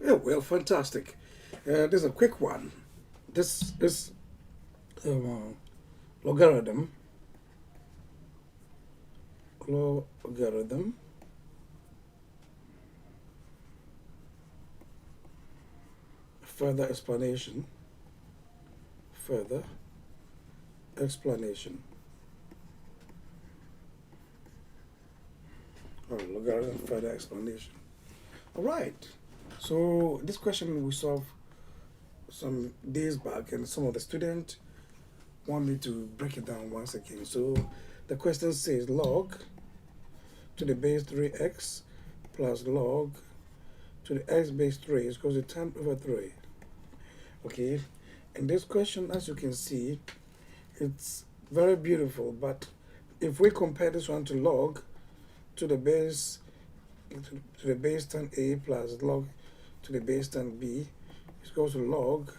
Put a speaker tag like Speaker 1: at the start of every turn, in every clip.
Speaker 1: Yeah, well, fantastic. This is a quick one. This is logarithm, logarithm, further explanation, further explanation. Or logarithm, further explanation. All right. So this question we solved some days back, and some of the students want me to break it down once again. So the question says log to the base 3x plus log to the x base 3 is equal to 10 over 3. Okay, and this question, as you can see, it's very beautiful, but if we compare this one to log to the base to the base 10a plus log to the base 10b is equal to log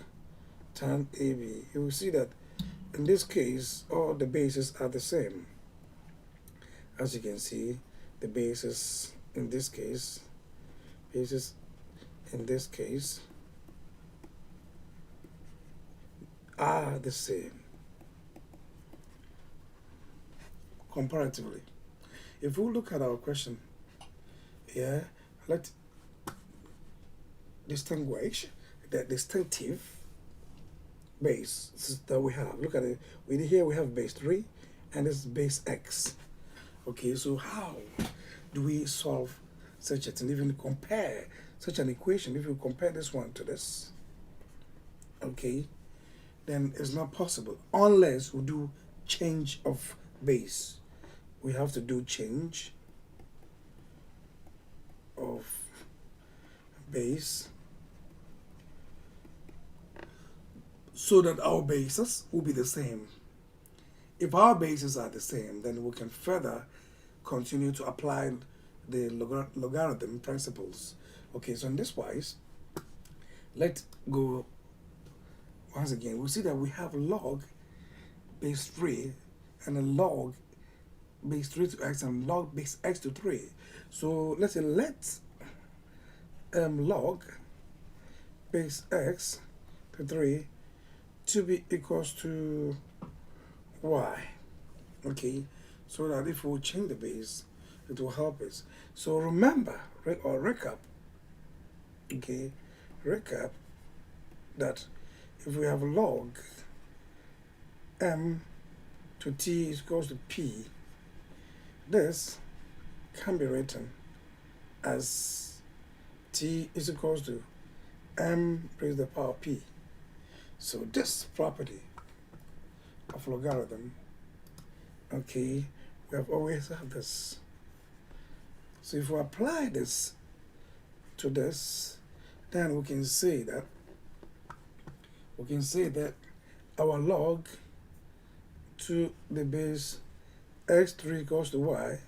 Speaker 1: 10ab, you will see that in this case all the bases are the same. As you can see, the bases in this case bases in this case are the same comparatively. If we look at our question, yeah, let distinguish the distinctive base that we have. Look at it. Here we have base 3 and this is base x. Okay, so how do we solve such a thing, even compare such an equation? If you compare this one to this, okay, then it's not possible unless we do change of base. We have to do change of base so that our bases will be the same. If our bases are the same, then we can further continue to apply the logarithm principles. Okay, so in this wise, let's go once again. We see that we have log base 3 and a log base 3 to x and log base x to 3. So let's say let's log base x to 3 to be equals to y. Okay, so that if we change the base, it will help us. So remember or recap, okay, recap that if we have log m to t is equals to p, this can be written as t is equals to m raised to the power p. So this property of logarithm, okay, we have always have this. So if we apply this to this, then we can say that our log to the base x3 equals to y.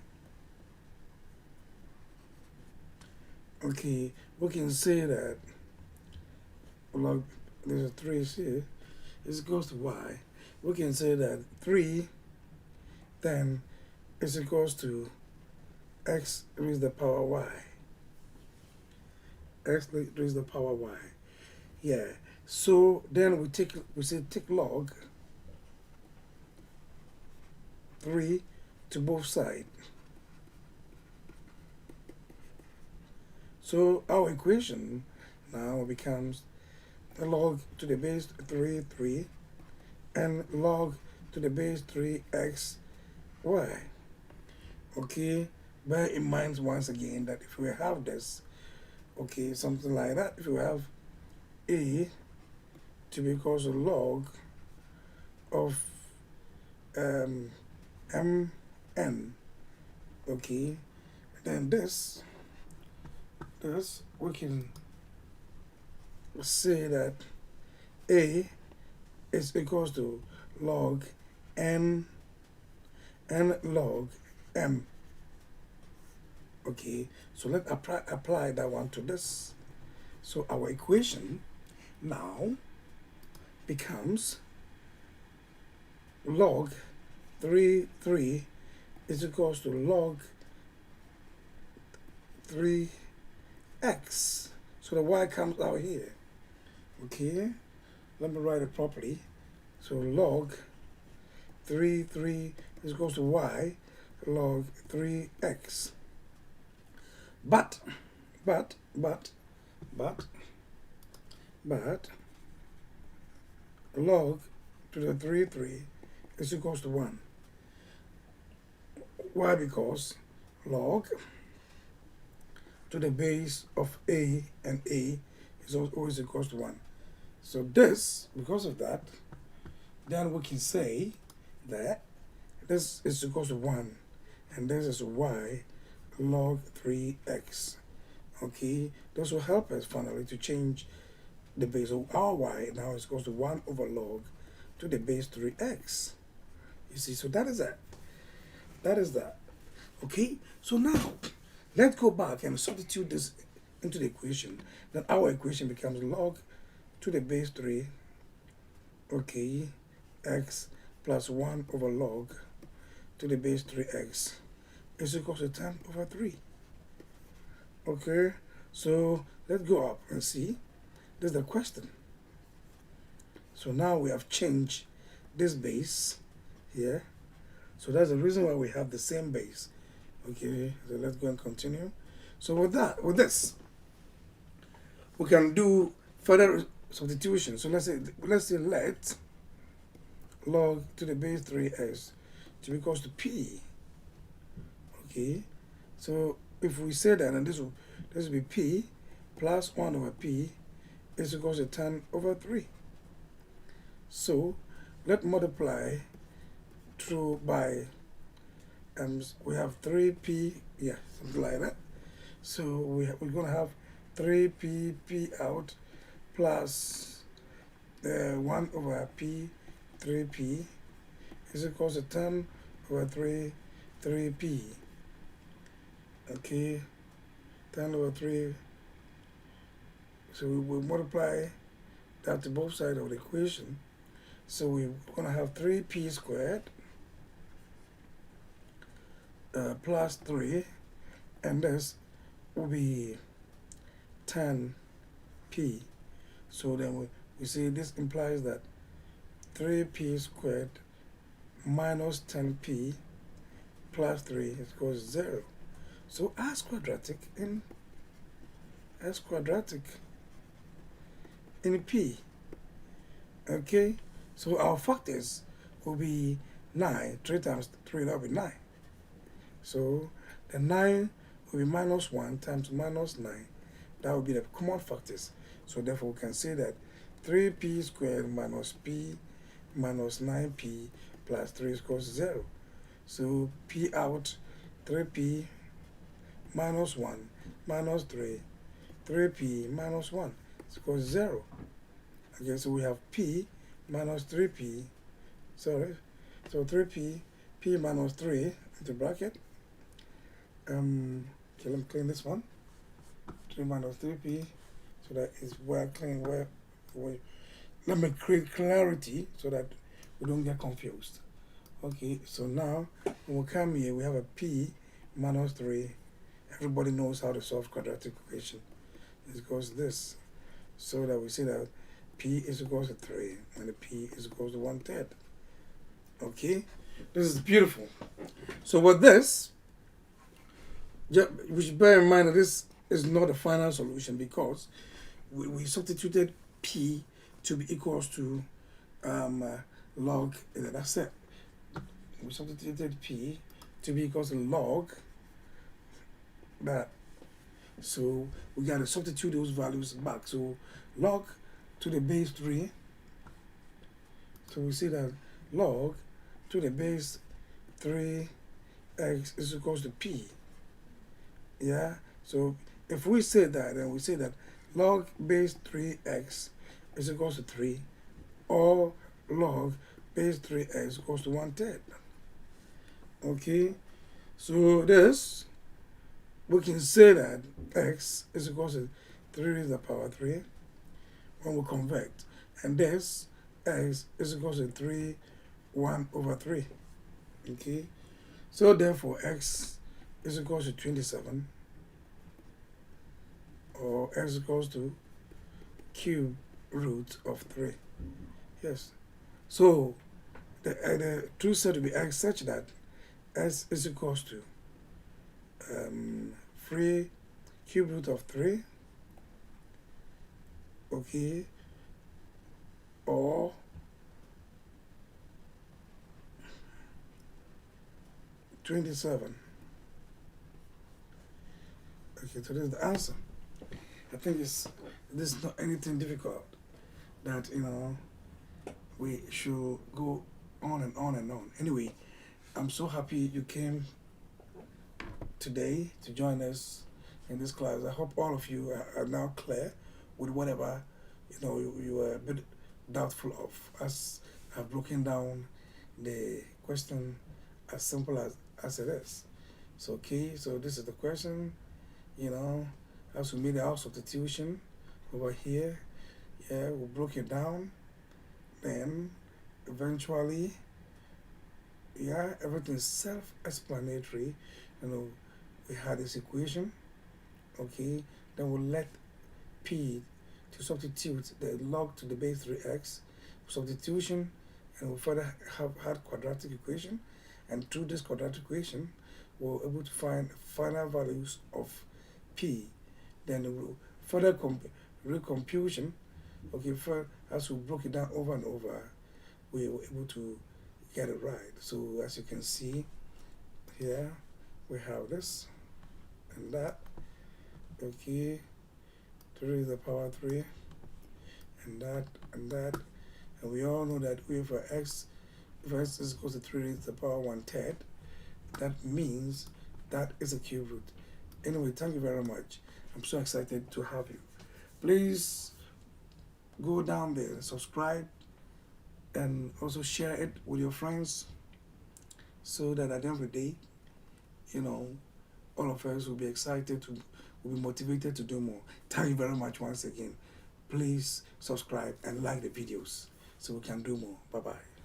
Speaker 1: Okay, we can say that log, there's a 3 here, is equals to y. We can say that 3 then is equals to x raised to the power y. X raised to the power y. Yeah. So then we say take log 3 to both sides. So our equation now becomes the log to the base 3 and log to the base 3x y. Okay, bear in mind once again that if we have this, okay, something like that, if we have a to be equals to log of mn, okay, then this we can say that a is equals to log n log m. Okay, so let's apply that one to this. So our equation now becomes log 3 is equals to log 3x. So the y comes out here. Okay, let me write it properly. So log 3 is equals to y log 3x. But log to the 3 is equals to 1. Why? Because log to the base of a and a is always equals to 1. So this, because of that, then we can say that this is equals to 1 and this is y log 3x. Okay, this will help us finally to change the base of our y now is equals to 1 over log to the base 3x. You see, so that is that. That is that. Okay, so now let's go back and substitute this into the equation. Then our equation becomes log to the base 3, okay, x plus 1 over log to the base 3x is equal to 10 over 3. Okay, so let's go up and see. This is the question. So now we have changed this base here. So that's the reason why we have the same base. Okay, so let's go and continue. So with this, we can do further substitution. So let's say let log to the base 3x to be equals to p. Okay, so if we say that, and this will be p plus 1 over p is equals to 10 over 3. So let's multiply through by we have 3p, yeah, something like that. So we're going to have 3p out plus 1 over p 3p is equals to 10 over 3p. Okay, 10 over 3. So we will multiply that to both sides of the equation. So we're going to have 3p squared plus 3, and this will be 10p. So then we see this implies that 3p squared minus 10p plus 3 is equals to 0. So as quadratic in p. Okay, so our factors will be 9. 3 times 3, that will be 9. So the 9 will be minus 1 times minus 9. That will be the common factors. So therefore we can say that 3p squared minus p minus 9p plus 3 is equals to 0. So p out 3p minus 1 minus 3, 3p minus 1 is equals to 0. Okay, so we have p minus 3p, sorry, so 3p, p minus 3 into bracket. Okay, let me clean this one. 3 minus 3p, so that is well clean. Let me create clarity so that we don't get confused. Okay, so now when we come here, we have a p minus 3. Everybody knows how to solve quadratic equation. It goes this, so that we see that p is equals to 3 and the p is equals to 1/3. Okay, this is beautiful. So with this, we should bear in mind that this is not a final solution because we substituted p to be equals to log, that's it. We substituted p to be equals to log that. So we got to substitute those values back. So log to the base 3. So we see that log to the base 3x is equals to p. Yeah, so if we say that, then we say that log base 3x is equals to 3, or log base 3x equals to 1/3. Okay, so this, we can say that x is equals to 3 raised to the power 3 when we convert, and this x is equals to 1 over 3. Okay, so therefore x is equals to 27, or x equals to cube root of 3. Yes. So the truth set to be x such that s is equals to 3 cube root of 3, okay, or 27. Okay, so this is the answer. I think this is not anything difficult that we should go on and on and on. Anyway, I'm so happy you came today to join us in this class. I hope all of you are now clear with whatever you were a bit doubtful of, as I've broken down the question as simple as it is. So okay, so this is the question, as we made our substitution over here. Yeah, we broke it down, then eventually, yeah, everything is self-explanatory. We had this equation, okay, then we'll let p to substitute the log to the base 3x substitution, and we further have had quadratic equation, and through this quadratic equation we're able to find final values of p. Then we'll further recomputation, okay, as we broke it down over and over, we were able to get it right. So as you can see here, we have this and that, okay, 3 to the power 3, and that, and we all know that if x is equal to 3 to the power 1/3, that means that is a cube root. Anyway, thank you very much. I'm so excited to have you. Please go down there and subscribe, and also share it with your friends, so that at the end of the day, all of us will be excited will be motivated to do more. Thank you very much once again. Please subscribe and like the videos so we can do more. Bye-bye.